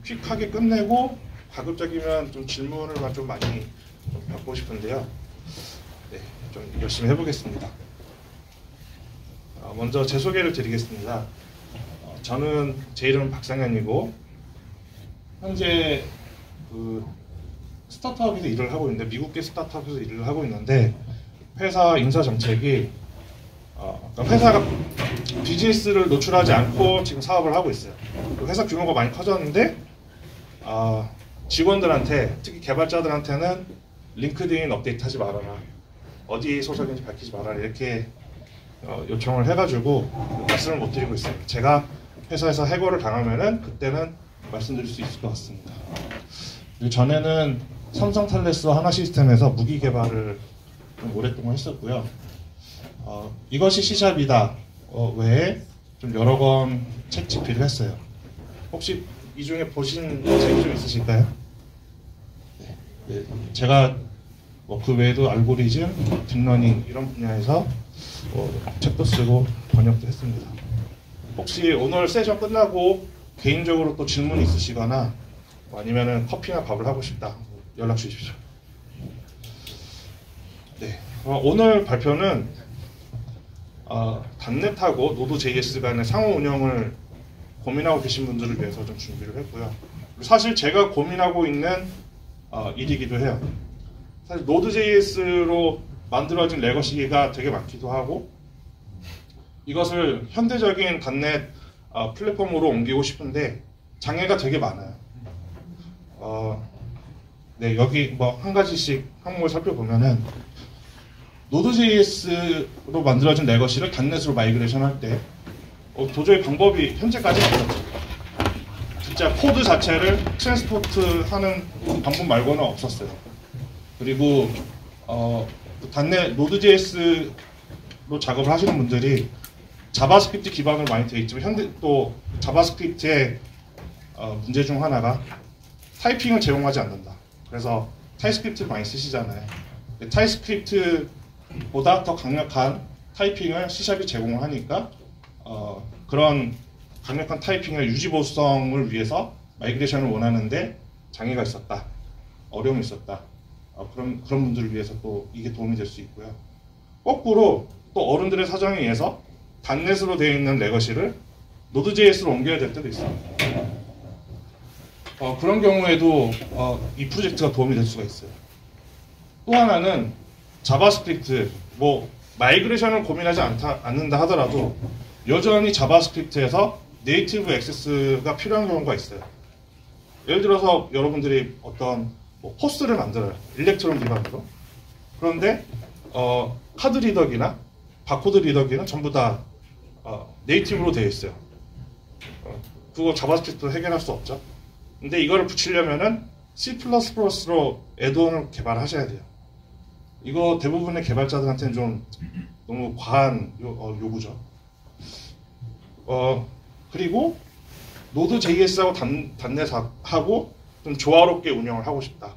퀵하게 끝내고 가급적이면 좀 질문을 좀 많이 받고 싶은데요. 네, 좀 열심히 해보겠습니다. 먼저 제 소개를 드리겠습니다. 저는 제 이름은 박상현이고 현재 스타트업에서 일을 하고 있는데 미국계 스타트업에서 일을 하고 있는데 회사 인사 정책이 회사가 비즈니스를 노출하지 않고 지금 사업을 하고 있어요. 회사 규모가 많이 커졌는데 직원들한테 특히 개발자들한테는 링크드인 업데이트하지 말아라, 어디 소속인지 밝히지 말아라 이렇게 요청을 해가지고 말씀을 못 드리고 있어요. 제가 회사에서 해고를 당하면은 그때는 말씀드릴 수 있을 것 같습니다. 그리고 전에는 삼성 탈레스와 하나시스템에서 무기 개발을 좀 오랫동안 했었고요. 이것이 C샵이다 외에 좀 여러 권 책 집필을 했어요. 혹시 이 중에 보신 책이 좀 있으실까요? 네. 제가 그 외에도 알고리즘, 딥러닝 이런 분야에서 책도 쓰고 번역도 했습니다. 혹시 오늘 세션 끝나고 개인적으로 또 질문 있으시거나 아니면은 커피나 밥을 하고 싶다 연락 주십시오. 네. 오늘 발표는 단넷하고 노드.js 간의 상호 운영을 고민하고 계신 분들을 위해서 좀 준비를 했고요. 사실 제가 고민하고 있는 일이기도 해요. 사실 노드.js로 만들어진 레거시가 되게 많기도 하고 이것을 현대적인 단넷 플랫폼으로 옮기고 싶은데 장애가 되게 많아요. 네, 여기 한 가지씩 항목을 살펴보면은 노드.js로 만들어진 레거시를 단넷으로 마이그레이션 할 때 도저히 방법이 현재까지 없었죠. 진짜 코드 자체를 트랜스포트 하는 방법 말고는 없었어요. 그리고 단넷 노드.js로 작업을 하시는 분들이 자바스크립트 기반으로 많이 되어 있지만 현대 또 자바스크립트의 문제 중 하나가 타이핑을 제공하지 않는다. 그래서 타입스크립트를 많이 쓰시잖아요. 타입스크립트보다 더 강력한 타이핑을 C샵이 제공을 하니까 그런 강력한 타이핑의 유지보수성을 위해서 마이그레이션을 원하는데 장애가 있었다. 어려움이 있었다. 그런 분들을 위해서 또 이게 도움이 될 수 있고요. 거꾸로 또 어른들의 사정에 의해서 단넷으로 되어 있는 레거시를 노드.js로 옮겨야 될 때도 있어요. 그런 경우에도 이 프로젝트가 도움이 될 수가 있어요. 또 하나는 자바스크립트, 마이그레이션을 고민하지 않는다 하더라도 여전히 자바스크립트에서 네이티브 액세스가 필요한 경우가 있어요. 예를 들어서 여러분들이 어떤 포스를 만들어요. 일렉트론 기반으로. 그런데 카드 리더기나 바코드 리더기는 전부 다 네이티브로 되어 있어요. 그거 자바스크립트로 해결할 수 없죠. 근데 이거를 붙이려면은 C++로 애드온을 개발하셔야 돼요. 이거 대부분의 개발자들한테는 좀 너무 과한 요구죠. 그리고 노드.js하고 단넷하고 좀 조화롭게 운영을 하고 싶다.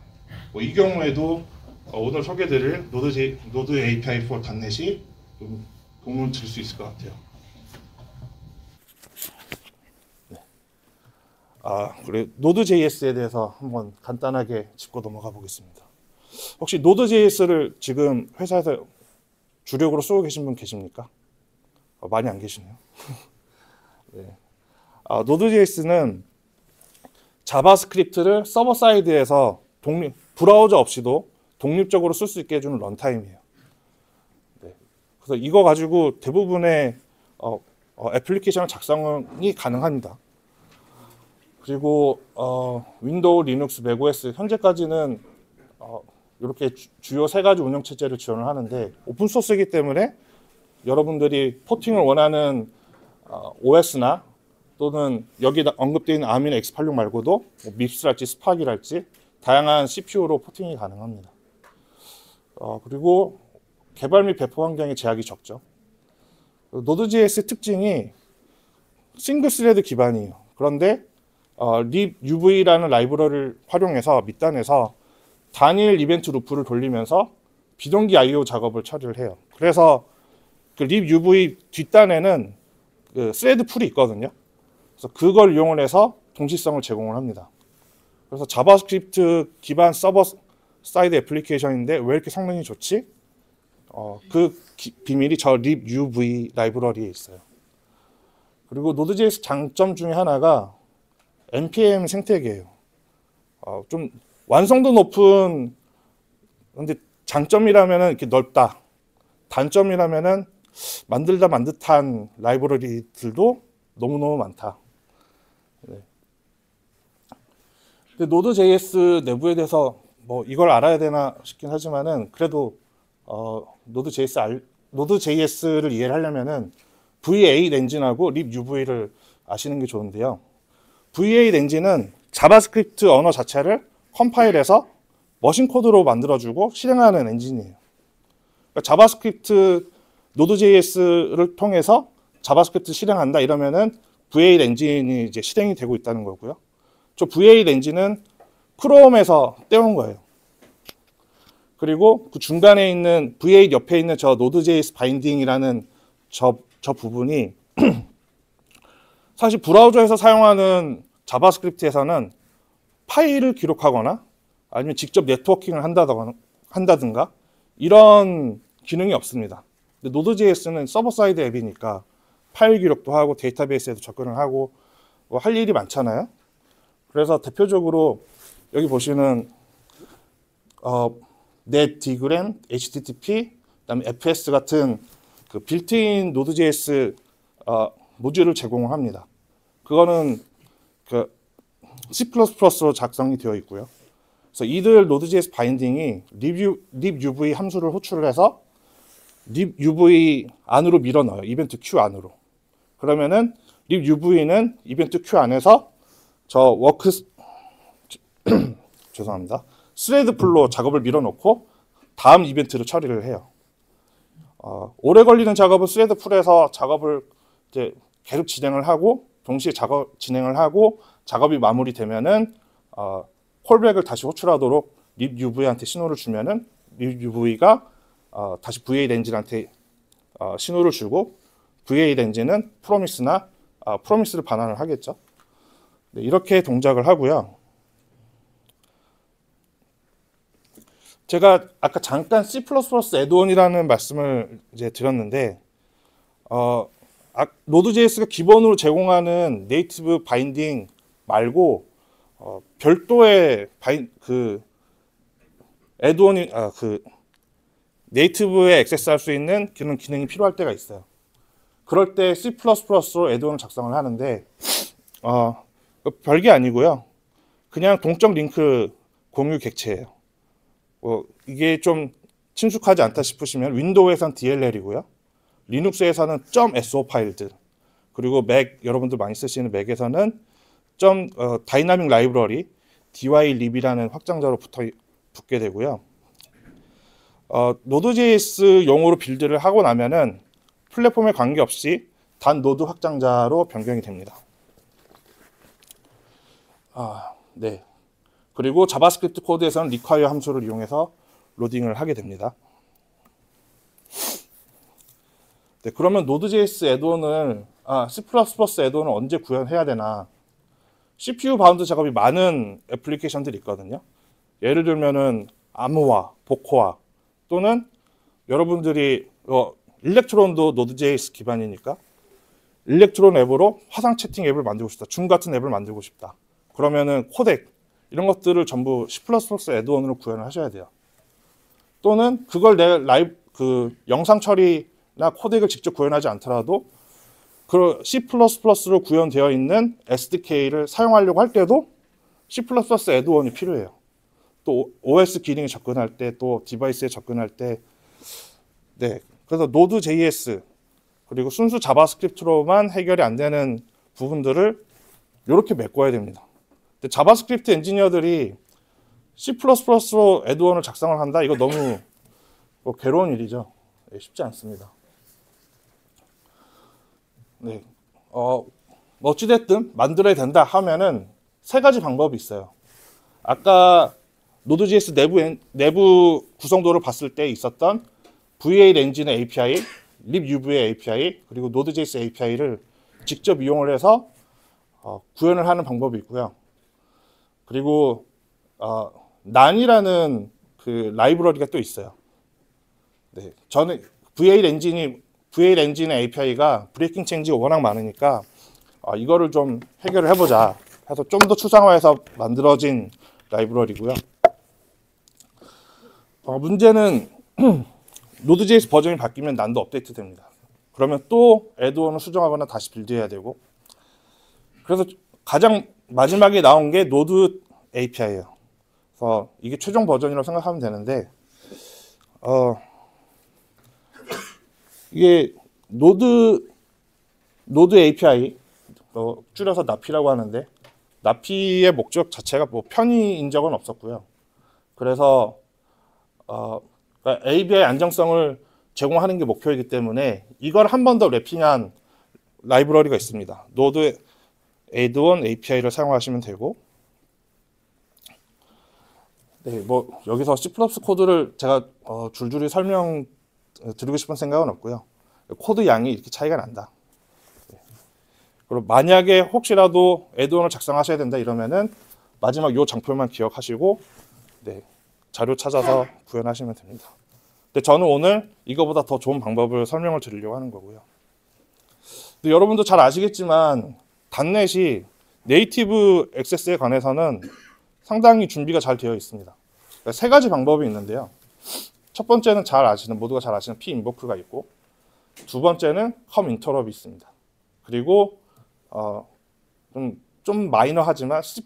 이 경우에도 오늘 소개드릴 노드 API for 단넷이 좀 도움을 줄 수 있을 것 같아요. 그리고 노드.js에 대해서 한번 간단하게 짚고 넘어가 보겠습니다. 혹시 노드.js를 지금 회사에서 주력으로 쓰고 계신 분 계십니까? 많이 안 계시네요. 네. 노드.js는 자바스크립트를 서버 사이드에서 브라우저 없이도 독립적으로 쓸 수 있게 해주는 런타임이에요. 네. 그래서 이거 가지고 대부분의 애플리케이션 작성이 가능합니다. 그리고 윈도우, 리눅스, 맥OS 현재까지는 이렇게 주요 세 가지 운영 체제를 지원을 하는데 오픈 소스이기 때문에 여러분들이 포팅을 원하는 OS나 또는 여기 언급되어 있는 아미나 X86 말고도 밉스랄지 스파기랄지 다양한 CPU로 포팅이 가능합니다. 그리고 개발 및 배포 환경의 제약이 적죠. 노드.js 특징이 싱글 스레드 기반이에요. 그런데 libUV라는 라이브러리를 활용해서 밑단에서 단일 이벤트 루프를 돌리면서 비동기 I/O 작업을 처리를 해요. 그래서 그 libUV 뒷단에는 그 스레드 풀이 있거든요. 그래서 그걸 이용을 해서 동시성을 제공을 합니다. 그래서 자바스크립트 기반 서버 사이드 애플리케이션인데 왜 이렇게 성능이 좋지? 비밀이 저 libUV 라이브러리에 있어요. 그리고 Node.js 장점 중에 하나가 npm 생태계예요. 좀 완성도 높은, 근데 장점이라면은 이렇게 넓다. 단점이라면은 만들다 만 듯한 라이브러리들도 너무너무 많다. 네. 근데 Node.js 내부에 대해서 뭐 이걸 알아야 되나 싶긴 하지만은 그래도 Node.js를 이해를 하려면은 V8 엔진하고 libUV를 아시는 게 좋은데요. V8 엔진은 자바스크립트 언어 자체를 컴파일해서 머신 코드로 만들어주고 실행하는 엔진이에요. 그러니까 자바스크립트 Node.js를 통해서 자바스크립트 실행한다 이러면은 V8 엔진이 이제 실행이 되고 있다는 거고요. 저 V8 엔진은 크롬에서 떼온 거예요. 그리고 그 중간에 있는 V8 옆에 있는 저 Node.js 바인딩이라는 저 부분이 사실 브라우저에서 사용하는 자바스크립트에서는 파일을 기록하거나 아니면 직접 네트워킹을 한다든가 이런 기능이 없습니다. 근데 Node.js는 서버 사이드 앱이니까 파일 기록도 하고 데이터베이스에도 접근을 하고 뭐 할 일이 많잖아요. 그래서 대표적으로 여기 보시는 net, dgram, http, 그다음에 fs 같은 그 빌트인 Node.js 모듈을 제공을 합니다. 그거는 그 C++로 작성이 되어 있고요. 그래서 이들 Node.js 바인딩이 libUV 함수를 호출을 해서 libUV 안으로 밀어 넣어요. 이벤트 Q 안으로. 그러면은 libUV는 이벤트 Q 안에서 저 죄송합니다. 스레드 풀로 작업을 밀어 넣고 다음 이벤트를 처리를 해요. 오래 걸리는 작업은 스레드 풀에서 작업을 이제 계속 진행을 하고 동시에 진행을 하고 작업이 마무리되면은 콜백을 다시 호출하도록 libUV한테 신호를 주면은 libUV가 다시 V8 엔진한테 신호를 주고 V8 엔진은 프로미스를 반환을 하겠죠. 네, 이렇게 동작을 하고요. 제가 아까 잠깐 C++ 애드온이라는 말씀을 이제 드렸는데 Node.js가 기본으로 제공하는 네이티브 바인딩 말고 별도의 애드온이 네이티브에 액세스할 수 있는 그런 기능이 필요할 때가 있어요. 그럴 때 C++로 애드온을 작성을 하는데 별게 아니고요. 그냥 동적 링크 공유 객체예요. 이게 좀 친숙하지 않다 싶으시면 윈도우에선 DLL이고요. 리눅스에서는 .so 파일들, 그리고 맥 여러분들 많이 쓰시는 맥에서는 다이나믹 라이브러리 dylib이라는 확장자로 붙게 되고요. Node.js 용어로 빌드를 하고 나면은 플랫폼에 관계없이 단 노드 확장자로 변경이 됩니다. 네. 그리고 자바스크립트 코드에서는 require 함수를 이용해서 로딩을 하게 됩니다. 네, 그러면 Node.js 애드온을 C++ 애드온을 언제 구현해야 되나? CPU 바운드 작업이 많은 애플리케이션들이 있거든요. 예를 들면은 아무와 보코아 또는 여러분들이 일렉트론도 Node.js 기반이니까 일렉트론 앱으로 화상 채팅 앱을 만들고 싶다. 줌 같은 앱을 만들고 싶다. 그러면은 코덱 이런 것들을 전부 C++ 애드온으로 구현을 하셔야 돼요. 또는 그걸 내 영상 처리나 코덱을 직접 구현하지 않더라도 그 C++로 구현되어 있는 SDK를 사용하려고 할 때도 C++ 애드온이 필요해요. 또 OS 기능에 접근할 때, 또 디바이스에 접근할 때, 네. 그래서 Node.js 그리고 순수 자바스크립트로만 해결이 안 되는 부분들을 이렇게 메꿔야 됩니다. 근데 자바스크립트 엔지니어들이 C++로 애드온을 작성을 한다? 이거 너무 괴로운 일이죠. 쉽지 않습니다. 네. 어찌됐든 만들어야 된다 하면은 세 가지 방법이 있어요. 아까 Node.js 내부 구성도를 봤을 때 있었던 V8 엔진의 API, libUV의 API 그리고 Node.js API를 직접 이용을 해서 구현을 하는 방법이 있고요. 그리고 난이라는 그 라이브러리가 또 있어요. 네, 저는 V8 엔진의 API가 브레이킹 체인지가 워낙 많으니까 이거를 좀 해결을 해보자 해서 좀 더 추상화해서 만들어진 라이브러리고요. 문제는 Node.js 버전이 바뀌면 난도 업데이트 됩니다. 그러면 또 애드온을 수정하거나 다시 빌드해야 되고, 그래서 가장 마지막에 나온 게 노드 API예요. 그래서 이게 최종 버전이라고 생각하면 되는데, 이게 노드 API, 줄여서 나피라고 하는데, 나피의 목적 자체가 뭐 편의인 적은 없었고요. 그래서 그러니까 ABI 안정성을 제공하는 게 목표이기 때문에 이걸 한 번 더 래핑한 라이브러리가 있습니다. 노드 add-on API를 사용하시면 되고, 네, 뭐 여기서 C++ 코드를 제가 줄줄이 설명 드리고 싶은 생각은 없고요. 코드 양이 이렇게 차이가 난다. 그리고 만약에 혹시라도 add-on을 작성하셔야 된다 이러면은 마지막 요 장표만 기억하시고, 네, 자료 찾아서 구현하시면 됩니다. 근데 저는 오늘 이거보다 더 좋은 방법을 설명을 드리려고 하는 거고요. 근데 여러분도 잘 아시겠지만 단넷이 네이티브 액세스에 관해서는 상당히 준비가 잘 되어 있습니다. 그러니까 세 가지 방법이 있는데요. 첫 번째는 모두가 잘 아시는 p-invoke가 있고, 두 번째는 come-interrupt이 있습니다. 그리고 좀 마이너하지만 C++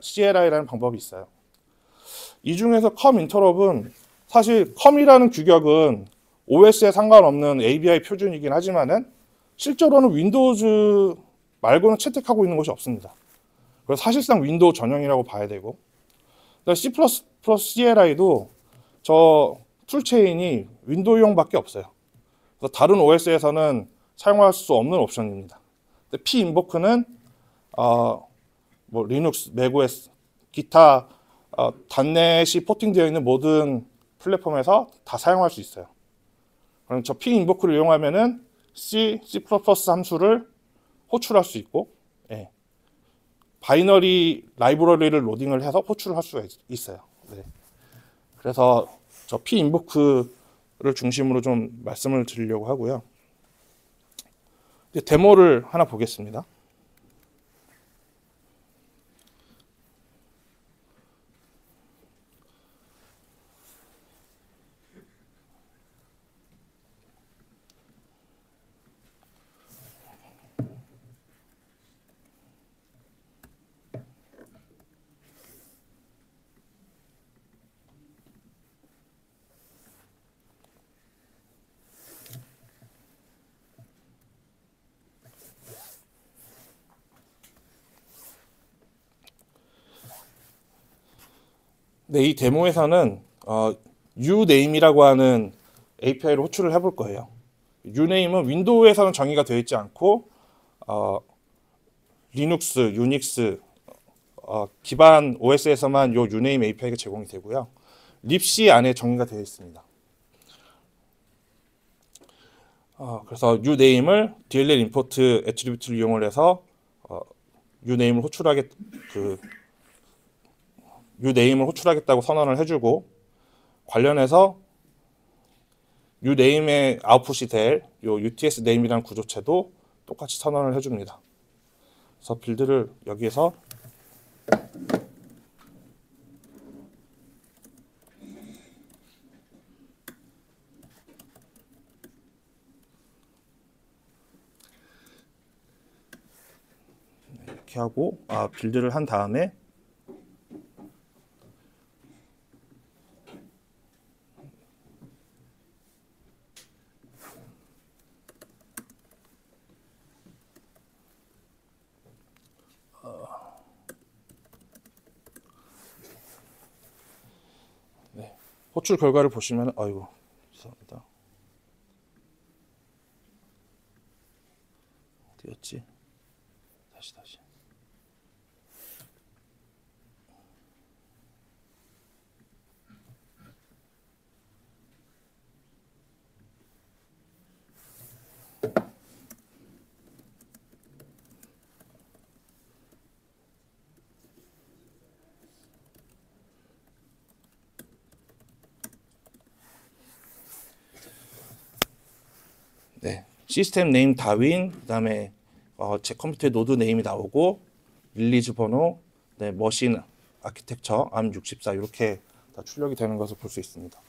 CLI라는 방법이 있어요. 이 중에서 come-interrupt은 사실 come이라는 규격은 OS에 상관없는 ABI 표준이긴 하지만은 실제로는 윈도우즈 말고는 채택하고 있는 것이 없습니다. 그래서 사실상 윈도우 전용이라고 봐야 되고, C++ CLI도 저 툴체인이 윈도우용밖에 없어요. 그래서 다른 OS에서는 사용할 수 없는 옵션입니다. 근데 p-invoke는 뭐 리눅스, 맥OS, 기타 단넷이 포팅되어 있는 모든 플랫폼에서 다 사용할 수 있어요. 그럼 저 p-invoke를 이용하면은 C++ 함수를 호출할 수 있고, 예, 바이너리 라이브러리를 로딩을 해서 호출을 할 수가 있어요. 네. 그래서 저 p-invoke를 중심으로 좀 말씀을 드리려고 하고요. 데모를 하나 보겠습니다. 네, 이 데모에서는 uname이라고 하는 API를 호출을 해볼 거예요. uname은 윈도우에서는 정의가 되어 있지 않고 리눅스, 유닉스 기반 OS에서만 요 uname API가 제공이 되고요. libc 안에 정의가 되어 있습니다. 그래서 uname을 DLL import 애트리뷰트를 이용을 해서 uname을 호출하겠다고 선언을 해주고, 관련해서 uname의 아웃풋이 될 요 uts name이라는 구조체도 똑같이 선언을 해줍니다. 그래서 빌드를 여기에서 이렇게 하고 빌드를 한 다음에 호출 결과를 보시면, 아이고, 죄송합니다. 어디였지? 다시. 시스템 네임 다윈, 그다음에 제 컴퓨터에 노드 네임이 나오고 릴리즈 번호, 네, 머신 아키텍처, ARM64 이렇게 다 출력이 되는 것을 볼 수 있습니다.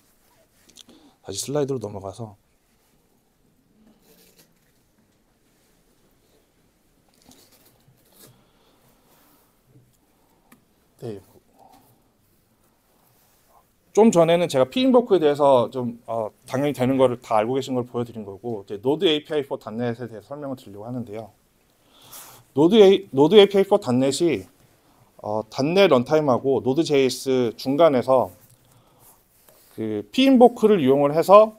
다시 슬라이드로 넘어가서 네. 좀 전에는 제가 피인버크에 대해서 좀 당연히 되는 거를 다 알고 계신 걸 보여드린 거고 이제 노드 API for .NET에 대해서 설명을 드리려고 하는데요. 노드 API for .NET이 .NET 런타임하고 노드.js 중간에서 그 피인버크를 이용을 해서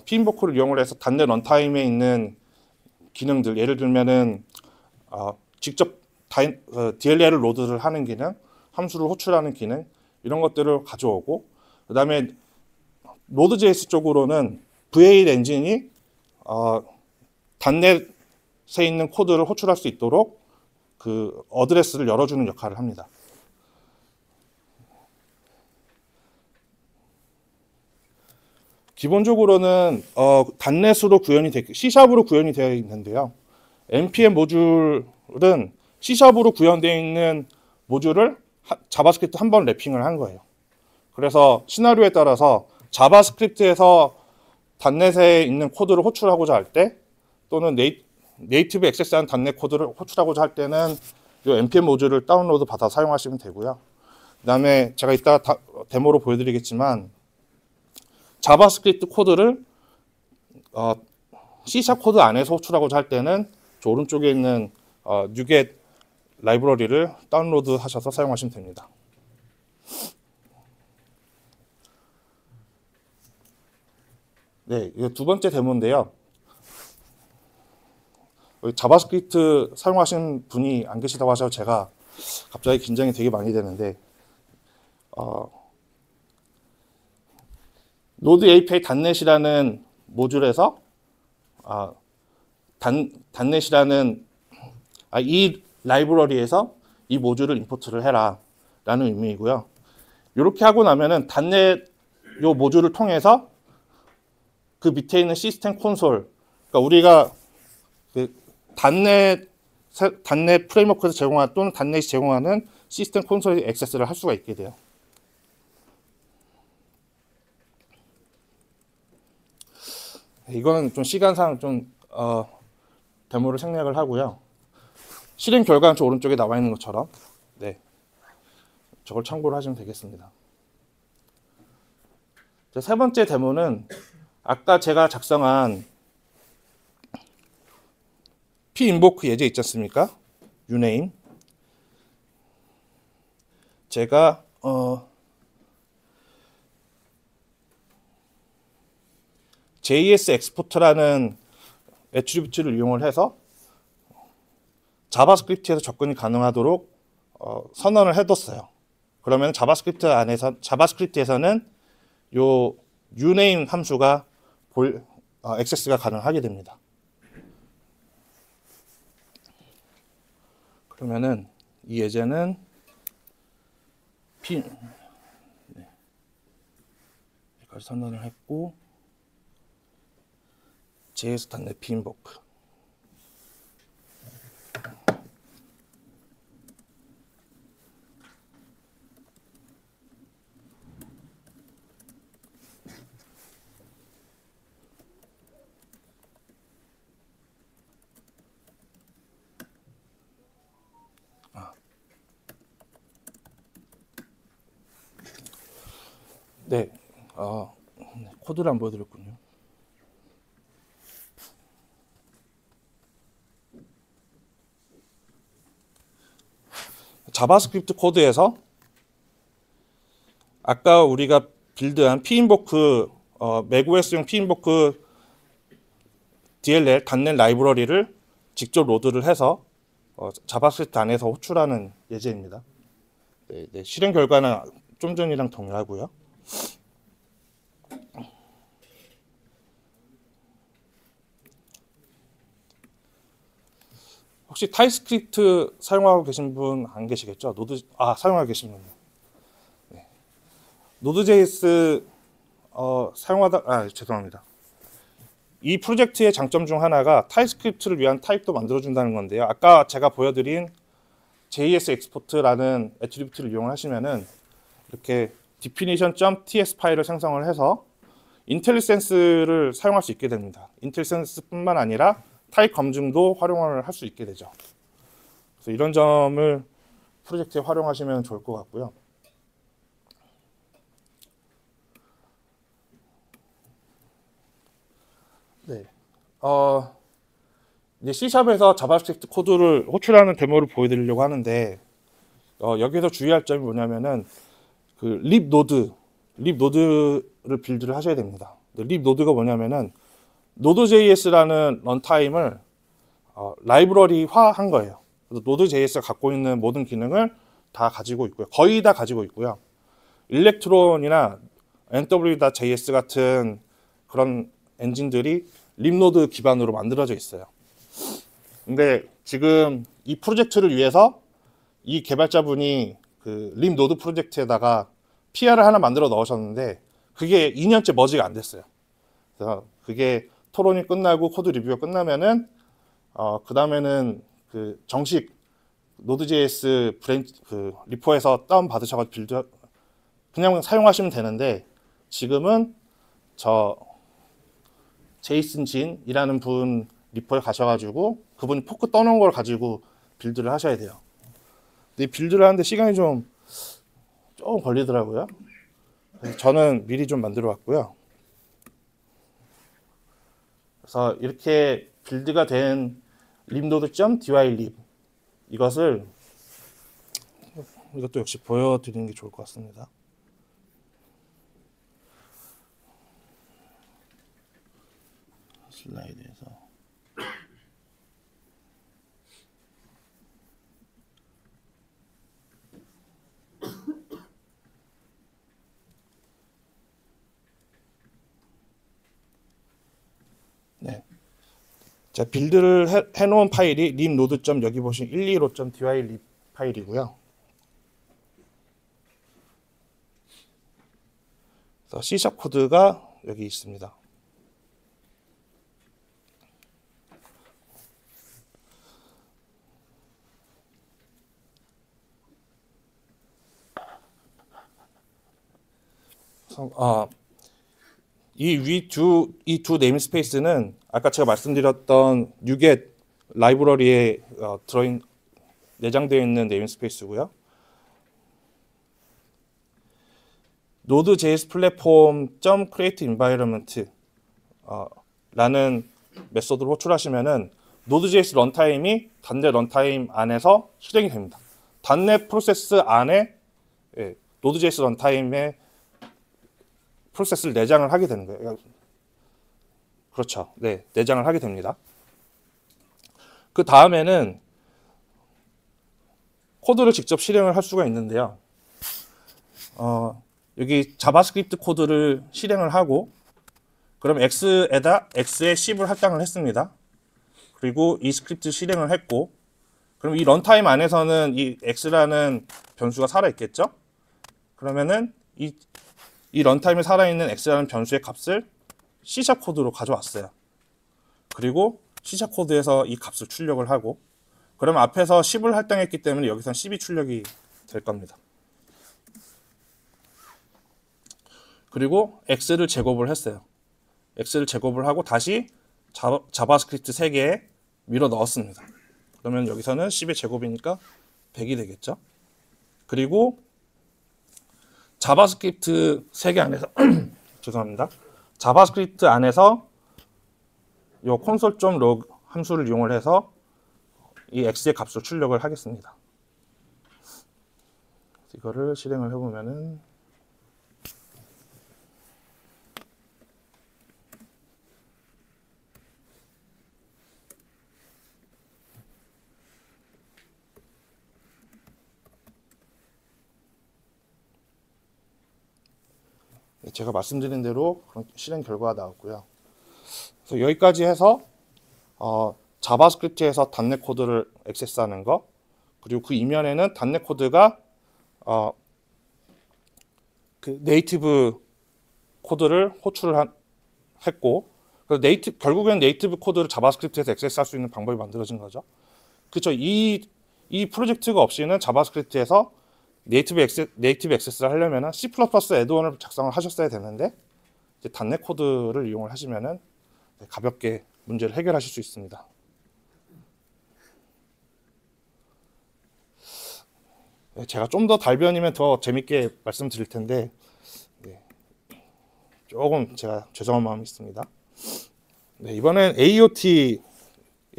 .NET 런타임에 있는 기능들, 예를 들면은 직접 DLL을 로드를 하는 기능, 함수를 호출하는 기능 이런 것들을 가져오고, 그 다음에 노드.js 쪽으로는 V8 엔진이 .NET에 있는 코드를 호출할 수 있도록 그 어드레스를 열어주는 역할을 합니다. 기본적으로는 .NET으로 C#으로 구현이 되어 있는데요. npm 모듈은 C#으로 구현되어 있는 모듈을 자바스크립트 한 번 랩핑을 한 거예요. 그래서 시나리오에 따라서 자바스크립트에서 .NET에 있는 코드를 호출하고자 할 때, 또는 네이티브 액세스한 .NET 코드를 호출하고자 할 때는 이 npm 모듈을 다운로드 받아 사용하시면 되고요. 그 다음에 제가 이따 데모로 보여드리겠지만 자바스크립트 코드를 C# 코드 안에서 호출하고자 할 때는 저 오른쪽에 있는 NuGet 라이브러리를 다운로드 하셔서 사용하시면 됩니다. 네, 이거 두 번째 데모인데요. 자바스크립트 사용하신 분이 안 계시다고 하셔서 제가 갑자기 긴장이 되게 많이 되는데, 노드 API .NET이라는 모듈에서 .NET이라는 이 라이브러리에서 이 모듈을 임포트를 해라 라는 의미이고요. 이렇게 하고 나면은 .NET 요 모듈을 통해서 그 밑에 있는 시스템 콘솔, 그러니까 우리가 그 .NET 프레임워크에서 제공하는 또는 .NET이 제공하는 시스템 콘솔에 액세스를 할 수가 있게 돼요. 이거는 좀 시간상 좀 데모를 생략을 하고요. 실행 결과는 저 오른쪽에 나와 있는 것처럼, 네, 저걸 참고를 하시면 되겠습니다. 세 번째 데모는 아까 제가 작성한 pinvoke 예제 있지 않습니까? uname. 제가 JS 엑스포트라는 애트리뷰트를 이용을 해서 자바스크립트에서 접근이 가능하도록 선언을 해뒀어요. 그러면 자바스크립트에서는 요 uname 함수가 액세스가 가능하게 됩니다. 그러면은 이 예제는 여기까지 선언을 했고, JS.NET pinvoke. 네, 코드를 안 보여드렸군요. 자바스크립트 코드에서 아까 우리가 빌드한 pinvoke, macOS용 pinvoke DLL .NET 라이브러리를 직접 로드를 해서 자바스크립트 안에서 호출하는 예제입니다. 네, 실행 결과는 좀 전이랑 동일하고요. 혹시 타입스크립트 사용하고 계신 분 안 계시겠죠? 사용하고 계시군요. 네. 노드.js 죄송합니다. 이 프로젝트의 장점 중 하나가 타입스크립트를 위한 타입도 만들어준다는 건데요. 아까 제가 보여드린 JS export라는 애트리뷰트를 이용하시면은 이렇게 definition.ts 파일을 생성을 해서 인텔리센스를 사용할 수 있게 됩니다. 인텔리센스뿐만 아니라 타입 검증도 활용을 할 수 있게 되죠. 그래서 이런 점을 프로젝트에 활용하시면 좋을 것 같고요. 네. 이제 C샵에서 자바스크립트 코드를 호출하는 데모를 보여드리려고 하는데 여기서 주의할 점이 뭐냐면은 그 립 노드를 빌드를 하셔야 됩니다. 립 노드가 뭐냐면은 Node.js라는 런타임을 라이브러리화한 거예요. 그래서 Node.js가 갖고 있는 모든 기능을 다 가지고 있고요. 거의 다 가지고 있고요. 일렉트론이나 NW.js 같은 그런 엔진들이 립노드 기반으로 만들어져 있어요. 근데 지금 이 프로젝트를 위해서 이 개발자분이 그 립노드 프로젝트에다가 PR을 하나 만들어 넣으셨는데 그게 2년째 머지가 안 됐어요. 그래서 그게 토론이 끝나고 코드 리뷰가 끝나면은 그 다음에는 그 정식 Node.js 브랜치 그 리포에서 다운 받으셔가지고 빌드 그냥 사용하시면 되는데 지금은 저 제이슨 진이라는 분 리포에 가셔가지고 그분이 포크 떠놓은 걸 가지고 빌드를 하셔야 돼요. 근데 빌드를 하는데 시간이 조금 걸리더라고요. 그래서 저는 미리 좀 만들어 왔고요. 그래서 이렇게 빌드가 된 libnode.dylib 이것도 역시 보여드리는 게 좋을 것 같습니다. 슬라이드에서 네. 자, 빌드를 해놓은 파일이 libnode. 여기 보시면 125.dylib 파일이고요. 그래서 C# 코드가 여기 있습니다. 이 두 네임스페이스는 아까 제가 말씀드렸던 NuGet 라이브러리에 내장되어 있는 네임스페이스고요. Node.js 플랫폼 .create environment 라는 메소드를 호출하시면은 Node.js 런타임이 .NET 런타임 안에서 실행이 됩니다. .NET 프로세스 안에 Node.js 런타임에 프로세스를 내장을 하게 되는 거예요. 그렇죠. 네, 내장을 하게 됩니다. 그 다음에는 코드를 직접 실행을 할 수가 있는데요. 여기 자바스크립트 코드를 실행을 하고 그럼 X에 10을 할당을 했습니다. 그리고 이 스크립트 실행을 했고 그럼 이 런타임 안에서는 이 X라는 변수가 살아있겠죠? 그러면은 이 런타임에 살아있는 X라는 변수의 값을 C# 코드로 가져왔어요. 그리고 C# 코드에서 이 값을 출력을 하고 그럼 앞에서 10을 할당했기 때문에 여기서는 10이 출력이 될 겁니다. 그리고 X를 제곱을 했어요. X를 제곱을 하고 다시 자바스크립트 3개에 밀어 넣었습니다. 그러면 여기서는 10의 제곱이니까 100이 되겠죠. 그리고 자바스크립트 3개 안에서 죄송합니다. 자바스크립트 안에서 이 console.log 함수를 이용을 해서 이 x의 값을 출력을 하겠습니다. 이거를 실행을 해보면은 제가 말씀드린 대로 그런 실행 결과가 나왔고요. 그래서 여기까지 해서 자바스크립트에서 .NET 코드를 액세스하는 거, 그리고 그 이면에는 .NET 코드가 그 네이티브 코드를 호출을 했고, 그래서 결국엔 네이티브 코드를 자바스크립트에서 액세스할 수 있는 방법이 만들어진 거죠. 그렇죠. 이 프로젝트가 없이는 자바스크립트에서 네이티브 액세스를 하려면은 C++ 애드온을 작성을 하셨어야 되는데 이제 단넷 코드를 이용을 하시면은 가볍게 문제를 해결하실 수 있습니다. 제가 좀 더 달변이면 더 재밌게 말씀드릴 텐데 조금 제가 죄송한 마음이 있습니다. 이번엔 AOT에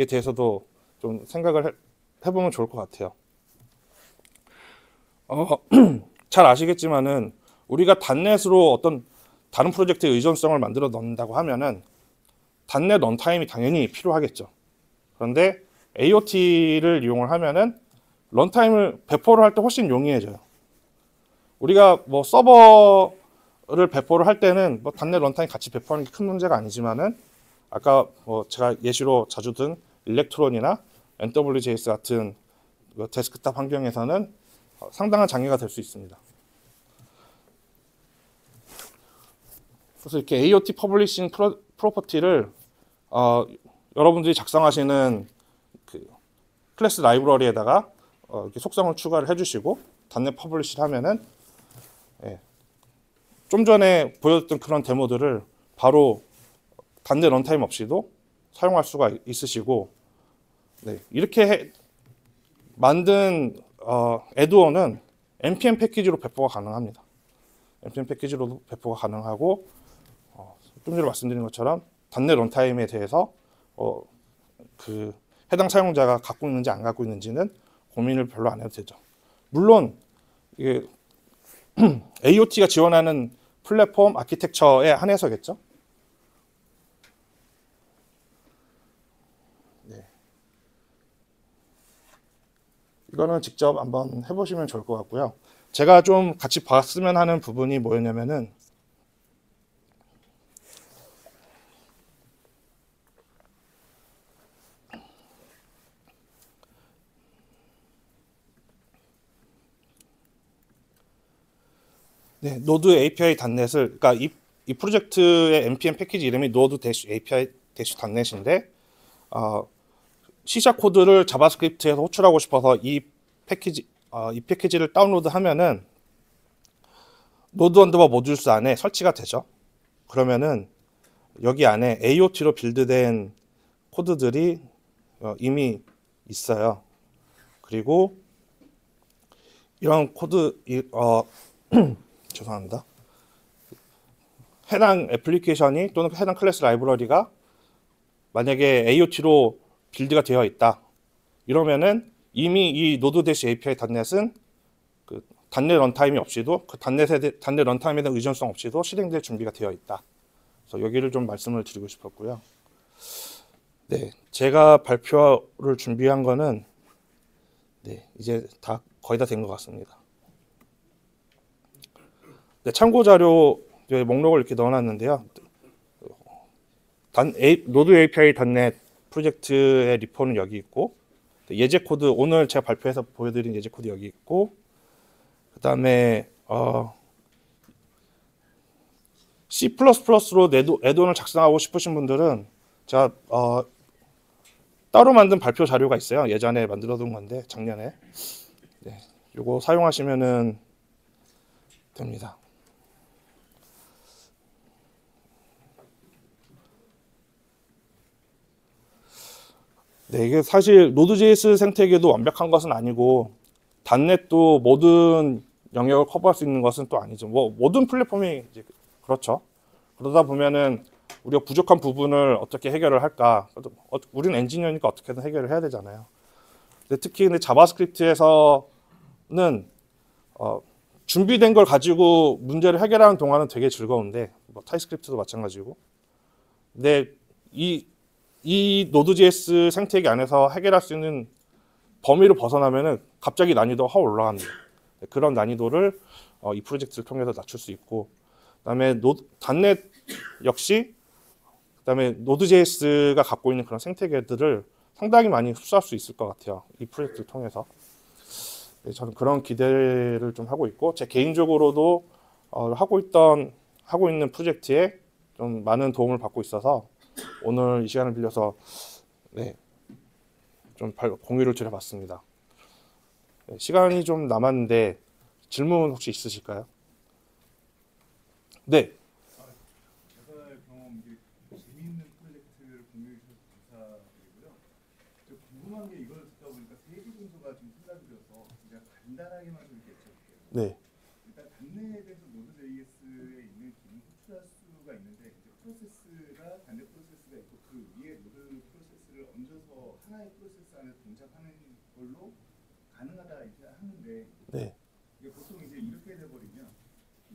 대해서도 좀 생각을 해보면 좋을 것 같아요. 잘 아시겠지만은 우리가 단넷으로 어떤 다른 프로젝트의 의존성을 만들어 넣는다고 하면은 단넷 런타임이 당연히 필요하겠죠. 그런데 AOT를 이용을 하면은 런타임을 배포를 할 때 훨씬 용이해져요. 우리가 뭐 서버를 배포를 할 때는 뭐 단넷 런타임 같이 배포하는 게 큰 문제가 아니지만은 아까 뭐 제가 예시로 자주 든 일렉트론이나 NWJS 같은 데스크탑 환경에서는 상당한 장애가 될 수 있습니다. 그래서 이렇게 AOT 퍼블리싱 프로퍼티를 여러분들이 작성하시는 그 클래스 라이브러리에다가 이렇게 속성을 추가를 해주시고 단넷 퍼블리시를 하면은 좀 전에 보여줬던 그런 데모들을 바로 단넷 런타임 없이도 사용할 수가 있으시고 이렇게 만든 애드온은 npm 패키지로 배포가 가능합니다. npm 패키지로 배포가 가능하고 좀 전에 말씀드린 것처럼 단넷 런타임에 대해서 그 해당 사용자가 갖고 있는지 안 갖고 있는지는 고민을 별로 안 해도 되죠. 물론 이게 AOT가 지원하는 플랫폼 아키텍처에 한해서겠죠. 이거는 직접 한번 해보시면 좋을 것 같고요. 제가 좀 같이 봤으면 하는 부분이 뭐였냐면은 노드 API 단넷을 그러니까 이 프로젝트의 npm 패키지 이름이 노드 API 단넷인데 C# 코드를 자바스크립트에서 호출하고 싶어서 이 패키지를 다운로드하면은 노드 언더바 모듈스 안에 설치가 되죠. 그러면은 여기 안에 AOT로 빌드된 코드들이 이미 있어요. 그리고 이런 코드 죄송합니다. 해당 애플리케이션이 또는 해당 클래스 라이브러리가 만약에 AOT로 빌드가 되어 있다. 이러면은 이미 이 Node-API 단넷은 그 단넷 런타임이 없이도 그 단넷 런타임에 대한 의존성 없이도 실행될 준비가 되어 있다. 그래서 여기를 좀 말씀을 드리고 싶었고요. 제가 발표를 준비한 거는 이제 다 거의 다 된 것 같습니다. 참고 자료 목록을 이렇게 넣어놨는데요. Node-API 단넷 프로젝트의 리포는 여기 있고 예제 코드 오늘 제가 발표해서 보여드린 예제 코드 여기 있고 그 다음에 C++로 애드온을 작성하고 싶으신 분들은 제가 따로 만든 발표 자료가 있어요. 예전에 만들어둔 건데 작년에 요거 사용하시면은 됩니다. 이게 사실 Node.js 생태계도 완벽한 것은 아니고 단넷도 모든 영역을 커버할 수 있는 것은 또 아니죠. 뭐 모든 플랫폼이 이제 그렇죠. 그러다 보면은 우리가 부족한 부분을 어떻게 해결을 할까? 우리는 엔지니어니까 어떻게든 해결을 해야 되잖아요. 근데 특히 자바스크립트에서는 준비된 걸 가지고 문제를 해결하는 동안은 되게 즐거운데 뭐 타입스크립트도 마찬가지고. 근데 이 Node.js 생태계 안에서 해결할 수 있는 범위를 벗어나면은 갑자기 난이도가 확 올라갑니다. 그런 난이도를 이 프로젝트를 통해서 낮출 수 있고, 그다음에 단넷 역시 그다음에 Node.js가 갖고 있는 그런 생태계들을 상당히 많이 흡수할 수 있을 것 같아요. 이 프로젝트를 통해서. 저는 그런 기대를 좀 하고 있고, 제 개인적으로도 하고 있는 프로젝트에 좀 많은 도움을 받고 있어서 오늘 이 시간을 빌려서 네, 좀 공유를 드려봤습니다. 네, 시간이 좀 남았는데 질문 혹시 있으실까요? 네. 개발 경험 이게 재미있는 프로젝트를 공유해 주셔서 감사드리고요. 저 궁금한 게 이걸 듣다 보니까 세개 정도가 좀 생각이 들어서 제가 간단하게만 좀 여쭤볼게요. 네. 일단 단내에 대해서 Node.js에 있는 기능 호출할 수가 있는데 이제 프로세스가 단내 프로세스가 있고 그 위에 노드 프로세스를 얹어서 하나의 프로세스 안에 동작하는 걸로 가능하다 이렇게 하는데 네. 이게 보통 이제 이렇게 돼버리면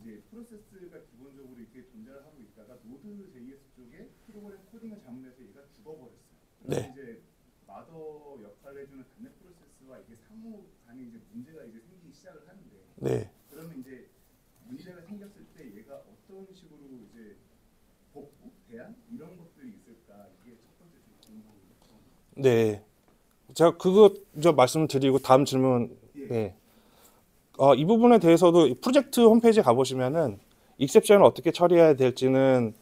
이제 프로세스가 기본적으로 이렇게 존재를 하고 있다가 Node.js 쪽에 프로그램 코딩을 잘못해서 얘가 죽어버렸어요. 그래서 네. 이제 마더 역할을 해주는 단내 프로세스와 이게 상호 간에 이제 문제가 이제 생기기 시작을 하는데 네. 그러면 이제 문제가 생겼을 때 얘가 어떤 식으로 이제 복구, 대안 이런 것들이 있을까 이게 첫 번째 좀 궁금합니다. 네. 제가 그거 저 말씀드리고 다음 질문. 네. 이 부분에 대해서도 이 프로젝트 홈페이지에 가보시면은 익셉션을 어떻게 처리해야 될지는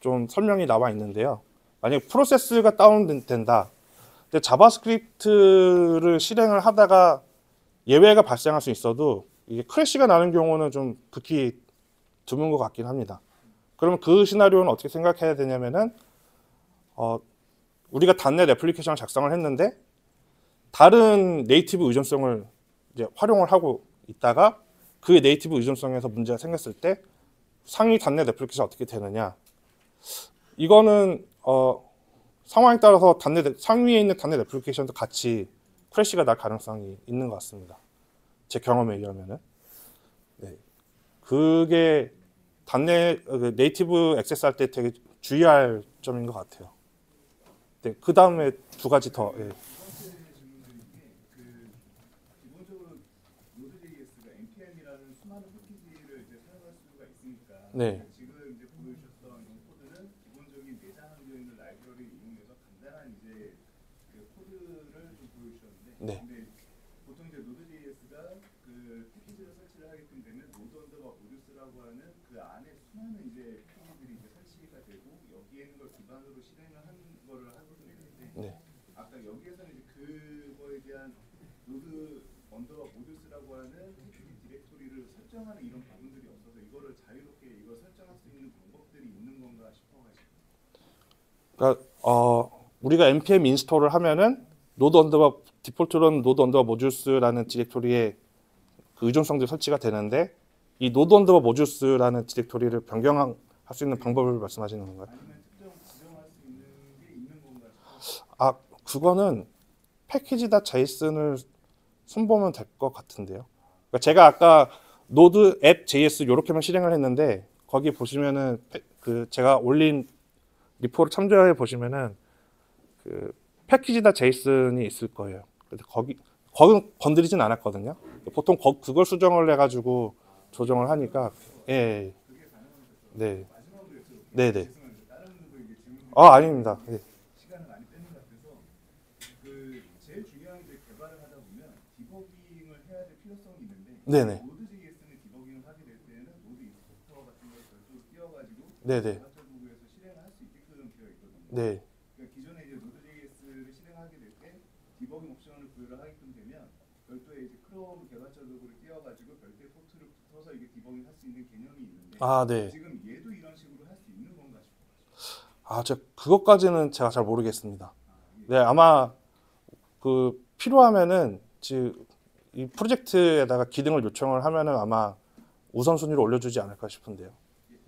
좀 설명이 나와 있는데요. 만약 프로세스가 다운된다. 근데 자바스크립트를 실행을 하다가 예외가 발생할 수 있어도 이게 크래시가 나는 경우는 좀 극히 드문 것 같긴 합니다. 그러면 그 시나리오는 어떻게 생각해야 되냐면은 우리가 단넷 애플리케이션을 작성을 했는데 다른 네이티브 의존성을 이제 활용을 하고 있다가 그 네이티브 의존성에서 문제가 생겼을 때 상위 단넷 애플리케이션 어떻게 되느냐? 이거는 상황에 따라서 상위에 있는 단넷 애플리케이션도 같이 크래시가 날 가능성이 있는 것 같습니다. 제 경험에 의하면은. 네. 그게 단넷 네이티브 액세스할 때 되게 주의할 점인 것 같아요. 네, 그 다음에 두 가지 더. 예. 두 번째 질문드린 게그 기본적으로 Node.js가 npm이라는 수많은 패키지를 이제 사용할 수가 있으니까 네. 지금 이제 보여주셨던 이 코드는 기본적인 내장되어 있는 라이브러리를 이용해서 간단한 이제 그 코드를 좀 보여주셨는데 네. 근데 보통 이제 Node.js가 그 패키지를 설치를 하게끔 되면 Node_modules라고 하는 그 안에 수많은 이제 패키지들이 이제 설치가 되고 여기에 있는 걸 기반으로 실행을 하는 거를 하거든요. 네. 아까 여기에서는 이제 그거에 대한 Node_modules라고 하는 패키지 디렉토리를 설정하는 이런 부분들이 없어서 이거를 자유롭게 이걸 설정할 수 있는 방법들이 있는 건가 싶어가지고. 그러니까 우리가 npm 인스톨을 하면은 디폴트로는 node_modules 디렉토리에 그 의존성들이 설치가 되는데 이 node_modules 디렉토리를 변경할 수 있는 방법을 말씀하시는 건가요? 아니면 특정 지정할 수 있는 게 있는 건가 싶어서. 그거는 패키지.json을 손보면 될 것 같은데요. 그러니까 제가 아까 node app js 이렇게만 실행을 했는데 거기 보시면은 그 제가 올린 리포를 참조해 보시면은 그 패키지.json이 있을 거예요. 근데 거기 건드리진 않았거든요. 보통 그걸 수정을 해가지고 조정을 하니까 예, 네, 마지막으로 여쭤볼게요. 네, 네. 죄송합니다. 다른 분도 이게 질문 아닙니다. 예. 시간을 많이 뺏는 것 같아서 그 제일 중요한 게 개발을 하다 보면 디버깅을 해야 될 필요성이 있는데 네네. Node.js는 디버깅을 하게 될 때는 노드 인스펙터 같은 걸 별도로 띄워가지고 네네. 개발자 도구에서 실행을 할 수 있게끔 되어 있거든요. 네, 그러니까 기존에 이제 Node.js를 실행하게 될 때 디버깅 옵션을 부여를 하게끔 되면 별도의 이제 크롬 개발자 도구를 띄워가지고 별도의 포트를 붙어서 이게 디버깅 할 수 있는 개념이 있는데 네. 지금 얘도 이런 식으로 할 수 있는 건가 싶어요. 저 그것까지는 제가 잘 모르겠습니다. 네, 아마 그 필요하면은 이 프로젝트에다가 기능을 요청을 하면은 아마 우선순위로 올려주지 않을까 싶은데요.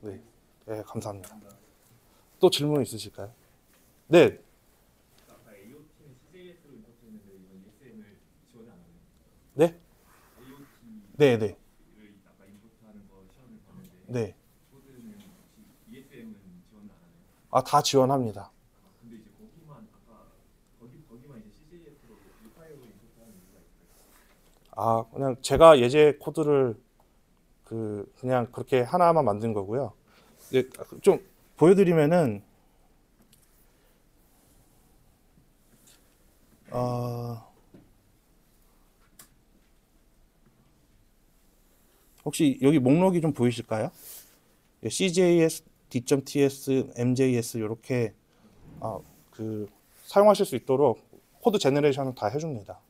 네, 네, 감사합니다. 또 질문 있으실까요? 네, 아까 AOT는 CJS로 인터프했는데 이건 ESM을 지원이 안 하네요. 네, AOT를 네, 네, 아까 인포트하는 거 시험을 봤는데 네. 코드는 혹시 ESM은 지원을 안 하나요? 다 지원합니다. 근데 이제 거기만 아까 거기만 이제 CJS로 리파이어로 인포트하는 이유가 있어요. 그냥 제가 예제 코드를 그냥 그렇게 하나만 만든 거고요. 네, 좀 보여드리면은 혹시 여기 목록이 좀 보이실까요? CJS, D.TS, MJS 이렇게 사용하실 수 있도록 코드 제너레이션을 다 해줍니다.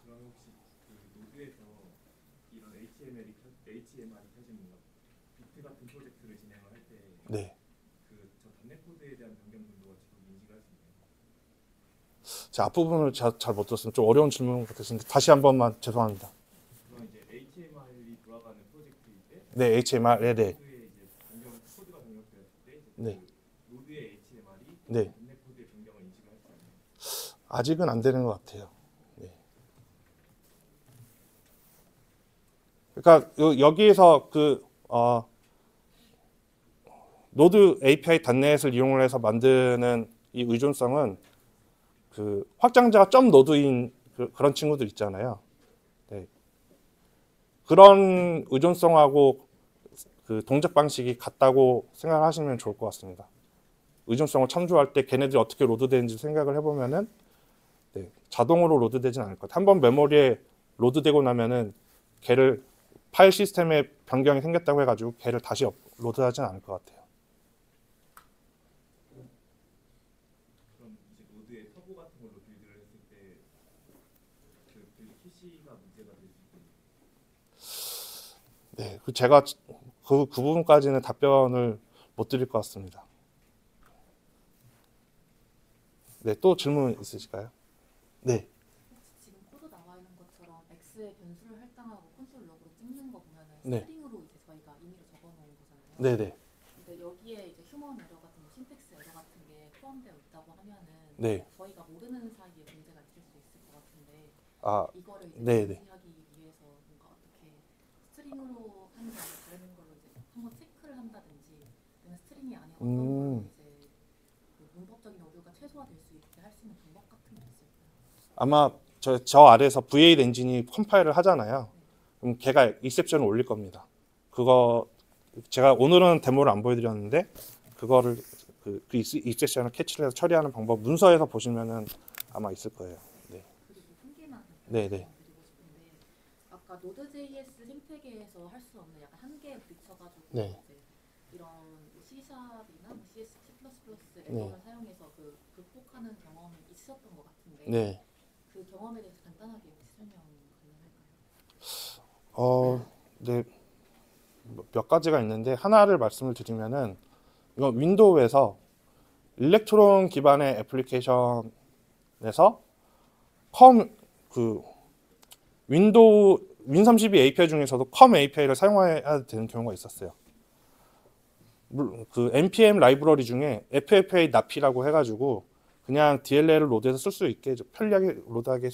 그럼 혹시 그 노드에서 이런 HTML이 켜진 뭔가 비트 같은 프로젝트를 진행을 할 때 네. 저 단넷 코드에 대한 변경 정도가 지금 인식을 할 수 있나요? 제 앞부분을 잘 못 들었습니다. 좀 어려운 질문 같으신데 다시 한 번만 죄송합니다. 그럼 이제 HTML이 돌아가는 프로젝트일 때 네, HMR, 네네. 코드에 이제 코드가 변경되었을 때 이제 네. 그 노드의 HTML이 네. 단넷 코드의 변경을 인식을 할 수 있나요? 아직은 안 되는 것 같아요. 네. 그러니까 여기에서 노드 API 단넷을 이용을 해서 만드는 이 의존성은 확장자가 점 노드인 그런 친구들 있잖아요. 네. 그런 의존성하고 동작 방식이 같다고 생각하시면 좋을 것 같습니다. 의존성을 참조할 때 걔네들이 어떻게 로드되는지 생각을 해보면은 네, 자동으로 로드되진 않을 것 같아요. 한번 메모리에 로드되고 나면은 걔를 파일 시스템에 변경이 생겼다고 해가지고 걔를 다시 로드하진 않을 것 같아요. 그럼 이제 노드에 터보 같은 걸로 빌드를 했을 때 그 빌드 캐시가 문제가 될 수 있나요? 네, 제가 그 부분까지는 답변을 못 드릴 것 같습니다. 네, 또 질문 있으실까요? 네. 혹시 지금 코드 나와 있는 것처럼 X의 변수를 할당하고 콘솔 로그로 찍는 거 보면은 네. 스트링으로 이제 저희가 임의로 적어놓은 거잖아요. 네네. 근데 여기에 이제 휴먼 에러 같은 거, 신텍스 에러 같은 게 포함되어 있다고 하면은 네. 저희가 모르는 사이에 문제가 있을 수 있을 것 같은데 이거를 이제 네네. 방지하기 위해서 뭔가 어떻게 스트링으로 하는 게 아니라 다른 걸로 이제 한번 체크를 한다든지 아니면 스트링이 아닌 어떤 걸로 이제 그 문법적인 오류가 최소화될 수 있게 할 수 있는 방법 같은 게 있을까요? 아마 저 아래에서 V8 엔진이 컴파일을 하잖아요. 그럼 걔가 익셉션을 올릴 겁니다. 그거 제가 오늘은 데모를 안 보여드렸는데 그거를 그 익셉션을 캐치를 해서 처리하는 방법 문서에서 보시면은 아마 있을 거예요. 네. 그리고 한 개만 네네. 드리고 싶은데 아까 Node.js 생태계에서 할 수 없는 약간 한계에 부딪혀가지고 네. 이제 이런 C#이나 CS, C++ 네. 앱을 사용해서 극복하는 경험이 있었던 것 같은데 네. 그 경험에 대해서 간단하게 혹시 설명 가능할까요? 네. 몇 가지가 있는데 하나를 말씀을 드리면은 이건 윈도우에서 일렉트론 기반의 애플리케이션에서 윈도우 윈32 API 중에서도 컴 API를 사용해야 되는 경우가 있었어요. 그 npm 라이브러리 중에 FFA 납피라고 해가지고 그냥 DLL을 로드해서 쓸 수 있게 편리하게 로드하게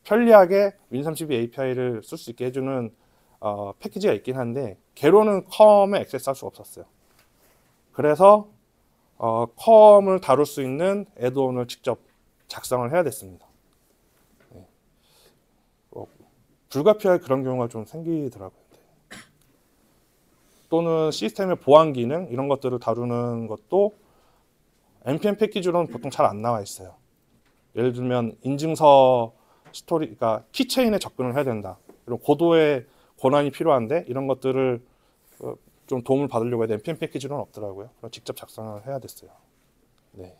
편리하게 윈32 API를 쓸 수 있게 해주는 패키지가 있긴 한데 걔로는 컴에 액세스할 수가 없었어요. 그래서 컴을 다룰 수 있는 애드온을 직접 작성을 해야 됐습니다. 네. 불가피하게 그런 경우가 좀 생기더라고요. 또는 시스템의 보안 기능 이런 것들을 다루는 것도 npm 패키지로는 보통 잘 안 나와 있어요. 예를 들면 인증서 스토리, 그러니까 키체인에 접근을 해야 된다. 이런 고도의 권한이 필요한데 이런 것들을 좀 도움을 받으려고 해도 npm 패키지로는 없더라고요. 그래서 직접 작성을 해야 됐어요. 네.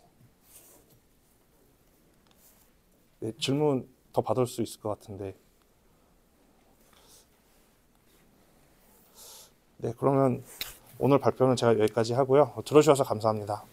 네, 질문 더 받을 수 있을 것 같은데. 네, 그러면 오늘 발표는 제가 여기까지 하고요. 들어주셔서 감사합니다.